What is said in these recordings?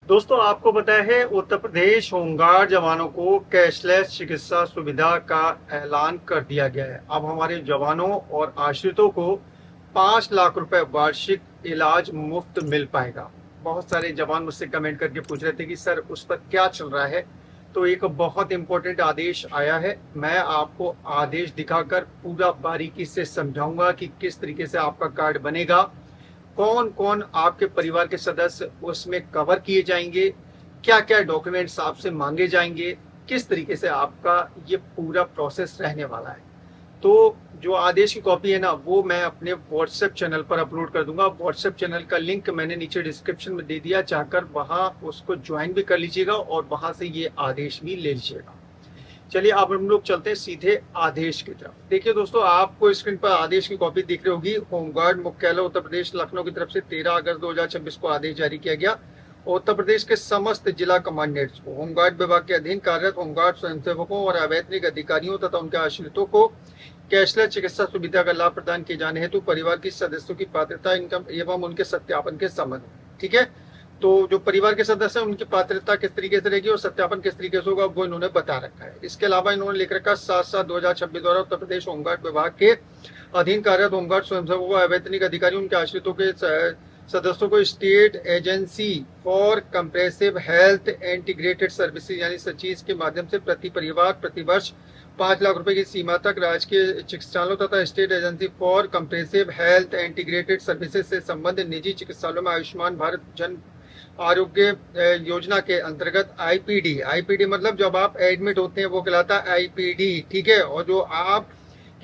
दोस्तों आपको पता है उत्तर प्रदेश होमगार्ड जवानों को कैशलेस चिकित्सा सुविधा का ऐलान कर दिया गया है। अब हमारे जवानों और आश्रितों को 5 लाख रुपए वार्षिक इलाज मुफ्त मिल पाएगा। बहुत सारे जवान मुझसे कमेंट करके पूछ रहे थे कि सर उस पर क्या चल रहा है। तो एक बहुत इंपॉर्टेंट आदेश आया है। मैं आपको आदेश दिखाकर पूरा बारीकी से समझाऊंगा कि किस तरीके से आपका कार्ड बनेगा, कौन कौन आपके परिवार के सदस्य उसमें कवर किए जाएंगे, क्या क्या डॉक्यूमेंट्स आपसे मांगे जाएंगे, किस तरीके से आपका ये पूरा प्रोसेस रहने वाला है। तो जो आदेश की कॉपी है ना, वो मैं अपने व्हाट्सएप चैनल पर अपलोड कर दूंगा। व्हाट्सएप चैनल का लिंक मैंने नीचे डिस्क्रिप्शन में दे दिया, जाकर वहां उसको ज्वाइन भी कर लीजिएगा और वहां से ये आदेश भी ले लीजिएगा। चलिए अब हम लोग चलते हैं सीधे आदेश की तरफ। देखिए दोस्तों, आपको स्क्रीन पर आदेश की कॉपी दिख रही होगी। होमगार्ड मुख्यालय उत्तर प्रदेश लखनऊ की तरफ से 13 अगस्त 2026 को आदेश जारी किया गया। उत्तर प्रदेश के समस्त जिला कमांडेंट्स को होमगार्ड विभाग के अधीन कार्यरत होमगार्ड स्वयंसेवकों और अवैतनिक अधिकारियों तथा उनके आश्रितों को कैशलेस चिकित्सा सुविधा का लाभ प्रदान किए जाने हेतु परिवार के सदस्यों की पात्रता, इनकम एवं उनके सत्यापन के संबंध में। ठीक है, तो जो परिवार के सदस्य हैं उनकी पात्रता किस तरीके से रहेगी और सत्यापन किस तरीके से होगा वो इन्होंने बता रखा है। इसके अलावा इन्होंने लिख रखा 7/7/2026 द्वारा उत्तर प्रदेश होमगार्ड विभाग के अधीन कार्यरत होमगार्ड स्वयंसेवकों, अवैतनिक अधिकारियों, उनके आश्रितों के सदस्यों को state agency for compressive health integrated services यानी सचीज के माध्यम से प्रति परिवार प्रति वर्ष 5 लाख रुपए की सीमा तक राजकीय चिकित्सालयों तथा state agency for compressive health integrated services से संबंधित निजी चिकित्सालयों में आयुष्मान भारत जन आरोग्य योजना के अंतर्गत आईपीडी मतलब जब आप एडमिट होते हैं वो कहलाता है आईपीडी। ठीक है, और जो आप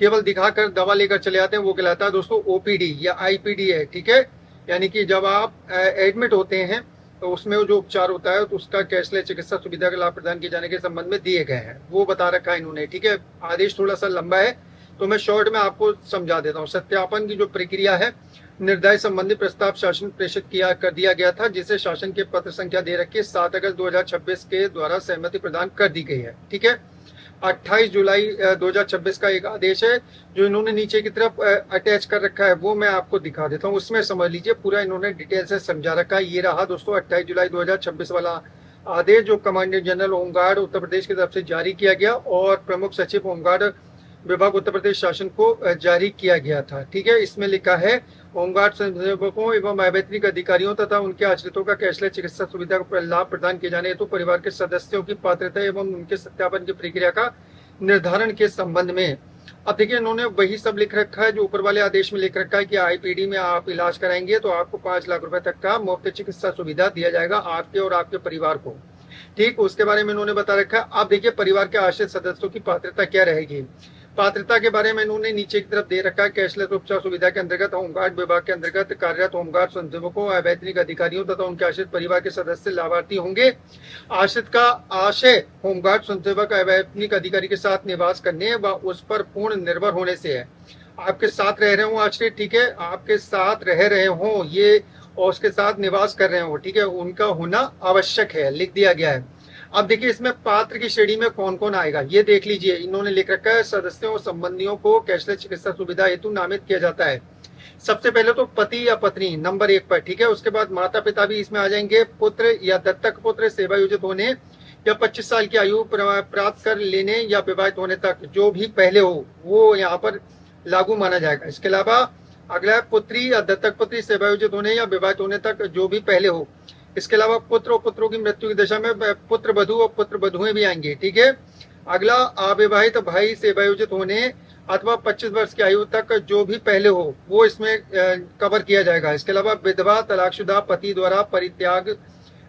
केवल दिखाकर दवा लेकर चले आते हैं वो कहलाता है दोस्तों ओपीडी या आईपीडी है। ठीक है, यानी कि जब आप एडमिट होते हैं तो उसमें जो उपचार होता है तो उसका कैशलेस चिकित्सा सुविधा का लाभ प्रदान किए जाने के संबंध में दिए गए हैं, वो बता रखा है इन्होंने। ठीक है, आदेश थोड़ा सा लंबा है तो मैं शॉर्ट में आपको समझा देता हूँ। सत्यापन की जो प्रक्रिया है, निर्धारित संबंधी प्रस्ताव शासन प्रेषित कर दिया गया था, जिसे शासन के पत्र संख्या दे रखी 7 अगस्त 2026 के द्वारा सहमति प्रदान कर दी गई है। ठीक है, 28 जुलाई 2026 का एक आदेश है जो इन्होंने नीचे की तरफ अटैच कर रखा है, वो मैं आपको दिखा देता हूँ। उसमें समझ लीजिए पूरा इन्होंने डिटेल से समझा रखा है। ये रहा दोस्तों 28 जुलाई 2026 वाला आदेश जो commandant general home guard Uttar Pradesh की तरफ से जारी किया गया और प्रमुख सचिव होमगार्ड विभाग उत्तर प्रदेश शासन को जारी किया गया था। ठीक है, इसमें लिखा है होमगार्ड स्वयंसेवकों एवं अवैतनिक अधिकारियों तथा उनके आश्रितों का कैशलेस चिकित्सा सुविधा का लाभ प्रदान किए जाने हेतु परिवार के सदस्यों की पात्रता एवं उनके सत्यापन की प्रक्रिया का निर्धारण के संबंध में। अब देखिए इन्होंने वही सब लिख रखा है जो ऊपर वाले आदेश में लिख रखा है कि आईपीडी में आप इलाज कराएंगे तो आपको 5 लाख रुपए तक का मुफ्त चिकित्सा सुविधा दिया जाएगा आपके और आपके परिवार को। ठीक, उसके बारे में इन्होंने बता रखा है। अब देखिए परिवार के आश्रित सदस्यों की पात्रता क्या रहेगी। पात्रता के बारे में इन्होंने नीचे की तरफ दे रखा है। कैशलेस उपचार सुविधा के अंतर्गत होमगार्ड विभाग के अंतर्गत कार्यरत होमगार्ड स्वयंसेवकों, अवैतनिक अधिकारियों तथा उनके आश्रित परिवार के सदस्य लाभार्थी होंगे। आश्रित का आशय होमगार्ड स्वयंसेवक अवैतनिक अधिकारी के साथ निवास करने व उस पर पूर्ण निर्भर होने से है। आपके साथ रह रहे हो आश्रित, ठीक है, आपके साथ रह रहे हो ये और उसके साथ निवास कर रहे हो, ठीक है, उनका होना आवश्यक है, लिख दिया गया है। अब देखिए इसमें पात्र की श्रेणी में कौन कौन आएगा ये देख लीजिए। इन्होंने लिख रखा है सदस्यों और संबंधियों को कैशलेस चिकित्सा सुविधा हेतु नामित किया जाता है। सबसे पहले तो पति या पत्नी नंबर 1 पर। ठीक है, उसके बाद माता पिता भी इसमें आ जाएंगे। पुत्र या दत्तक पुत्र सेवायोजित होने या 25 साल की आयु प्राप्त कर लेने या विवाहित होने तक जो भी पहले हो वो यहाँ पर लागू माना जाएगा। इसके अलावा अगला पुत्री या दत्तक पुत्री सेवायोजित होने या विवाहित होने तक जो भी पहले हो। इसके अलावा पुत्र और पुत्रों की मृत्यु की दशा में पुत्र वधु और पुत्र वधुएं भी आएंगे। ठीक है, अगला अविवाहित भाई सेवायोजित होने अथवा 25 वर्ष की आयु तक जो भी पहले हो वो इसमें कवर किया जाएगा। इसके अलावा विधवा तलाकशुदा पति द्वारा परित्याग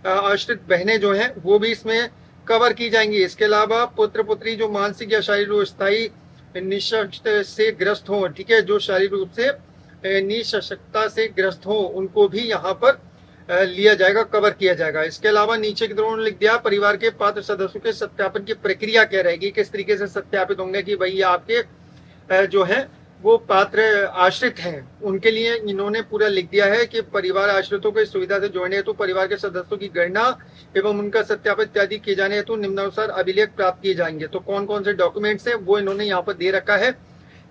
आश्रित बहनें जो हैं वो भी इसमें कवर की जाएंगी। इसके अलावा पुत्र पुत्री जो मानसिक या शारीरिक स्थायी निःशक्त से ग्रस्त हो, ठीक है, जो शारीरिक रूप से निःशक्तता से ग्रस्त हो उनको भी यहाँ पर लिया जाएगा, कवर किया जाएगा। इसके अलावा नीचे की तरफ लिख दिया परिवार के पात्र सदस्यों के सत्यापन की प्रक्रिया क्या रहेगी, किस तरीके से सत्यापित होंगे कि भाई आपके जो है वो पात्र आश्रित हैं। उनके लिए इन्होंने पूरा लिख दिया है कि परिवार आश्रितों को इस सुविधा से जोड़ने हेतु परिवार के सदस्यों की गणना एवं उनका सत्यापन इत्यादि किए जाने हेतु निम्नानुसार अभिलेख प्राप्त किए जाएंगे। तो कौन कौन से डॉक्यूमेंट्स हैं वो इन्होंने यहाँ पर दे रखा है।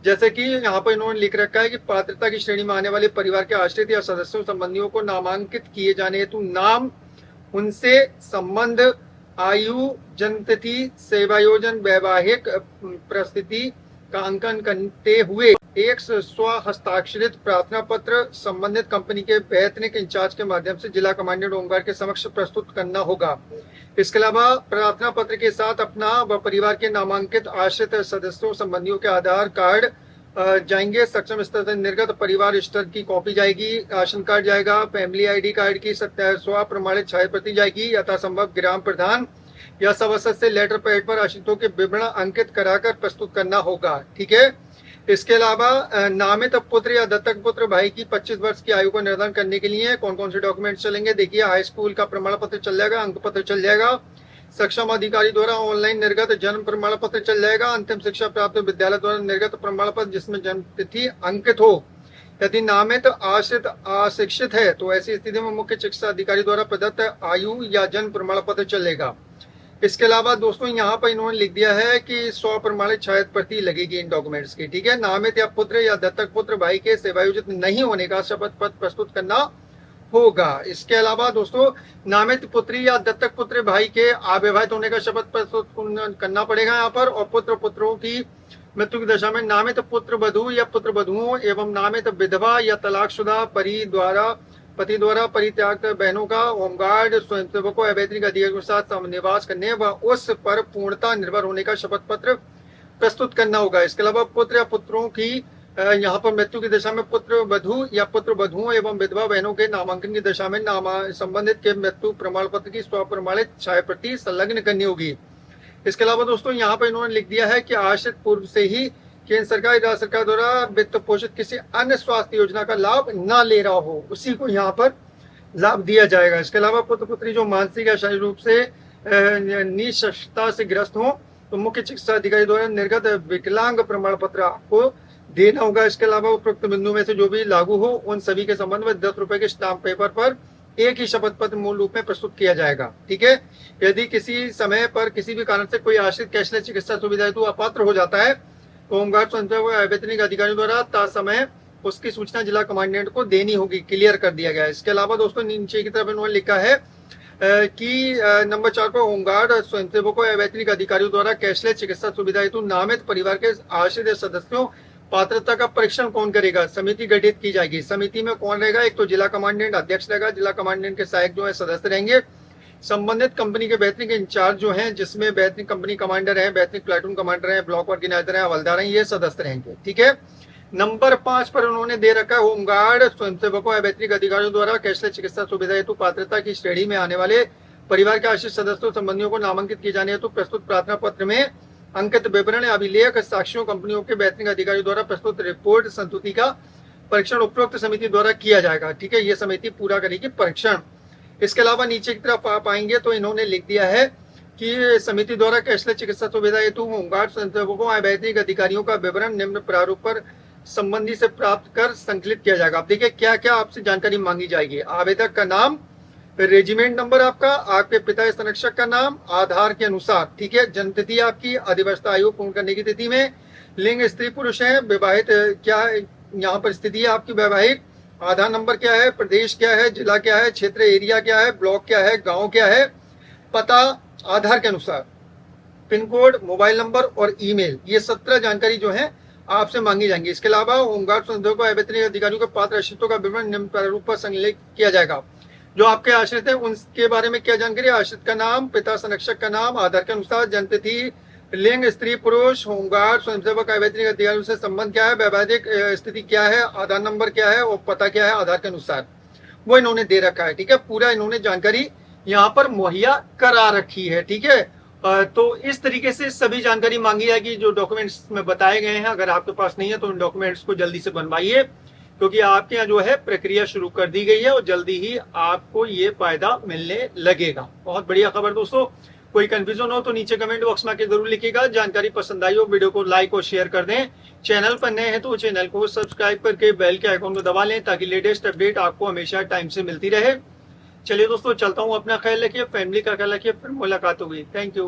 जैसे कि यहाँ पर इन्होंने लिख रखा है कि पात्रता की श्रेणी में आने वाले परिवार के आश्रित या सदस्यों संबंधियों को नामांकित किए जाने हेतु नाम उनसे संबंध, आयु, जन्मतिथि, सेवायोजन, वैवाहिक परिस्थिति का अंकन करते हुए एक स्व हस्ताक्षरित प्रार्थना पत्र संबंधित कंपनी के वैतनिक इंचार्ज के माध्यम से जिला कमांडेंट होमगार्ड के समक्ष प्रस्तुत करना होगा। इसके अलावा प्रार्थना पत्र के साथ अपना व परिवार के नामांकित आश्रित सदस्यों संबंधियों के आधार कार्ड जाएंगे। सक्षम स्तर से निर्गत परिवार स्तर की कॉपी जाएगी, राशन कार्ड जाएगा, फैमिली आईडी कार्ड की स्व प्रमाणित छाया प्रति जाएगी। यथासंभव ग्राम प्रधान या सभासद से लेटर पैड पर आश्रितों के विवरण अंकित कराकर प्रस्तुत करना होगा। ठीक है। इसके अलावा नामित पुत्र या दत्तक पुत्र भाई की 25 वर्ष की आयु का निर्धारण करने के लिए कौन कौन से डॉक्यूमेंट चलेंगे? देखिए, हाई स्कूल का प्रमाण पत्र चल जाएगा, अंक पत्र चल जाएगा, सक्षम अधिकारी द्वारा ऑनलाइन निर्गत जन्म प्रमाण पत्र चल जाएगा, अंतिम शिक्षा प्राप्त विद्यालय द्वारा निर्गत प्रमाण पत्र जिसमें जन्म तिथि अंकित हो। यदि नामित आश्रित अशिक्षित है तो ऐसी स्थिति में मुख्य शिक्षा अधिकारी द्वारा प्रदत्त आयु या जन्म प्रमाण पत्र चलेगा। इसके अलावा दोस्तों यहाँ पर इन्होंने लिख दिया है कि स्व प्रमाणित छाया प्रति लगेगी इन डॉक्यूमेंट्स की। ठीक है। नामित या पुत्र या दत्तक पुत्र भाई के सेवायोजित नहीं होने का शपथ पत्र प्रस्तुत करना होगा। इसके अलावा दोस्तों नामित पुत्री या दत्तक पुत्र भाई के अविवाहित होने का शपथ प्रस्तुत करना पड़ेगा यहाँ पर। और पुत्र पुत्रों की मृत्यु की दशा में नामित पुत्र वधू या पुत्र वधुओं एवं नामित विधवा या तलाकशुदा पति द्वारा परित्याग बहनों का होमगार्ड स्वयंसेवकों अवैतनिक अधिकारियों के साथ निवास करने व उस पर पूर्णता निर्भर होने का शपथ पत्र प्रस्तुत करना होगा। इसके अलावा पुत्र या पुत्रों की यहाँ पर मृत्यु की दशा में पुत्र वधू या पुत्र वधुओं एवं विधवा बहनों के नामांकन की दशा में संबंधित के मृत्यु प्रमाण पत्र की स्व प्रमाणित छाया प्रति संलग्न करनी होगी। इसके अलावा दोस्तों यहाँ पर इन्होंने लिख दिया है कि आश्रित पूर्व से ही केंद्र सरकार, राज्य सरकार द्वारा वित्त पोषित किसी अन्य स्वास्थ्य योजना का लाभ न ले रहा हो, उसी को यहाँ पर लाभ दिया जाएगा। इसके अलावा पुत्र पुत्री जो मानसिक या शारीरिक रूप से निःशक्तता से ग्रस्त हो तो मुख्य चिकित्सा अधिकारी द्वारा निर्गत विकलांग प्रमाण पत्र आपको देना होगा। इसके अलावा उपरोक्त बिंदु में से जो भी लागू हो उन सभी के संबंध में 10 रुपए के स्टाम्प पेपर पर एक ही शपथ पत्र मूल रूप में प्रस्तुत किया जाएगा। ठीक है। यदि किसी समय पर किसी भी कारण से कोई आश्रित कैशलेस चिकित्सा सुविधा हेतु अपात्र हो जाता है तो होमगार्ड स्वयंसेवक अवैतनिक अधिकारियों द्वारा तत्समय उसकी सूचना जिला कमांडेंट को देनी होगी। क्लियर कर दिया गया है। इसके अलावा दोस्तों नीचे की तरफ इन्होंने लिखा है कि नंबर 4 पर होमगार्ड स्वयंसेवकों अवैतनिक अधिकारियों द्वारा कैशलेस चिकित्सा सुविधा हेतु नामित परिवार के आश्रित सदस्यों पात्रता का परीक्षण कौन करेगा? समिति गठित की जाएगी। समिति में कौन रहेगा? एक तो जिला कमांडेंट अध्यक्ष रहेगा, जिला कमांडेंट के सहायक जो है सदस्य रहेंगे, संबंधित कंपनी के वैतनिक इंचार्ज जो हैं जिसमें वैतनिक कंपनी कमांडर है, वैतनिक प्लाटून कमांडर है, ब्लॉक ऑर्गेनाइजर है, हवलदार है, ये सदस्य रहेंगे। ठीक है। नंबर 5 पर उन्होंने दे रखा है होमगार्ड स्वयंसेवकों अवैतनिक अधिकारियों द्वारा कैशलेस चिकित्सा सुविधा हेतु पात्रता की श्रेणी में आने वाले परिवार के आश्रित सदस्यों संबंधियों को नामांकित किए जाने हेतु प्रस्तुत प्रार्थना पत्र में अंकित विवरण अभिलेख साक्ष्यों कंपनियों के वैतनिक अधिकारियों द्वारा प्रस्तुत रिपोर्ट संस्तुति का परीक्षण उपरोक्त समिति द्वारा किया जाएगा। ठीक है। ये समिति पूरा करेगी परीक्षण। इसके अलावा नीचे की तरफ आप आएंगे तो इन्होंने लिख दिया है कि समिति द्वारा कैशलेस चिकित्सा सुविधा हेतु होमगार्ड स्वयंसेवकों अवैतनिक अधिकारियों का विवरण निम्न प्रारूप पर संबंधी से प्राप्त कर संकलित किया जाएगा। आप देखिए क्या क्या आपसे जानकारी मांगी जाएगी। आवेदक का नाम, रेजिमेंट नंबर आपका, आपके पिता संरक्षक का नाम आधार के अनुसार। ठीक है। जन्म तिथि आपकी, अधिवस्था आयु पूर्ण करने की तिथि में, लिंग स्त्री पुरुष है, विवाहित क्या यहाँ पर स्थिति है आपकी वैवाहिक, आधार नंबर क्या है, प्रदेश क्या है, जिला क्या है, क्षेत्र एरिया क्या है, ब्लॉक क्या है, गांव क्या है, पता आधार के अनुसार, पिन कोड, मोबाइल नंबर और ईमेल, ये 17 जानकारी जो है आपसे मांगी जाएंगी। इसके अलावा होमगार्ड स्वयंसेवकों अवैतनिक अधिकारियों के पात्र आश्रितों का विवरण निम्न प्रारूप पर संकलित किया जाएगा। जो आपके आश्रित है उनके बारे में क्या जानकारी? आश्रित का नाम, पिता संरक्षक का नाम आधार के अनुसार, जन्म तिथि, लिंग स्त्री पुरुष, होमगार्ड स्वयंसेवक अवैतनिक अधिकारियों से संबंध क्या है, वैवाहिक स्थिति क्या है, आधार नंबर क्या है और पता क्या है आधार के अनुसार, वो इन्होंने दे रखा है। ठीक है। पूरा इन्होंने जानकारी यहाँ पर मुहैया करा रखी है। ठीक है। तो इस तरीके से सभी जानकारी मांगी जाएगी जो डॉक्यूमेंट्स में बताए गए हैं। अगर आपके पास नहीं है तो उन डॉक्यूमेंट्स को जल्दी से बनवाइए, क्योंकि आपके यहाँ जो है प्रक्रिया शुरू कर दी गई है और जल्दी ही आपको ये फायदा मिलने लगेगा। बहुत बढ़िया खबर दोस्तों। कोई कंफ्यूजन हो तो नीचे कमेंट बॉक्स में आके जरूर लिखिएगा। जानकारी पसंद आई हो वीडियो को लाइक और शेयर कर दें। चैनल पर नए हैं तो चैनल को सब्सक्राइब करके बेल के आइकॉन को दबा लें ताकि लेटेस्ट अपडेट आपको हमेशा टाइम से मिलती रहे। चलिए दोस्तों, चलता हूँ। अपना ख्याल रखिए, फैमिली का ख्याल रखिए। फिर मुलाकात होगी। Thank you.